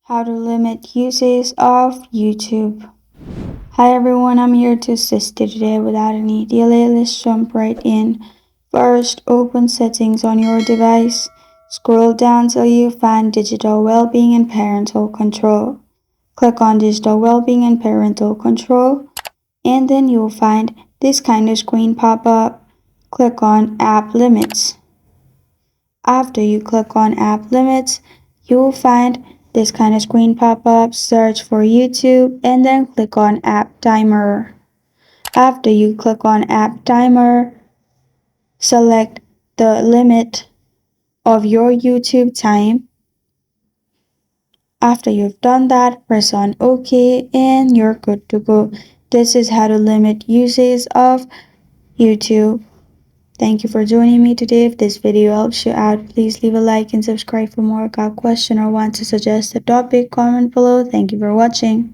How to limit usage of YouTube. Hi everyone, I'm here to assist you today. Without any delay, let's jump right in. First, open settings on your device. Scroll down till you find Digital Wellbeing and Parental Control. Click on Digital Wellbeing and Parental Control, and then you'll find this kind of screen pop up. Click on App Limits. After you click on App Limits, you will find this kind of screen pop up. Search for YouTube and then click on App Timer. After you click on App Timer, select the limit of your YouTube time. After you've done that, press on OK and you're good to go. This is how to limit usage of YouTube. Thank you for joining me today. If this video helps you out, please leave a like and subscribe for more. Got a question or want to suggest a topic, comment below. Thank you for watching.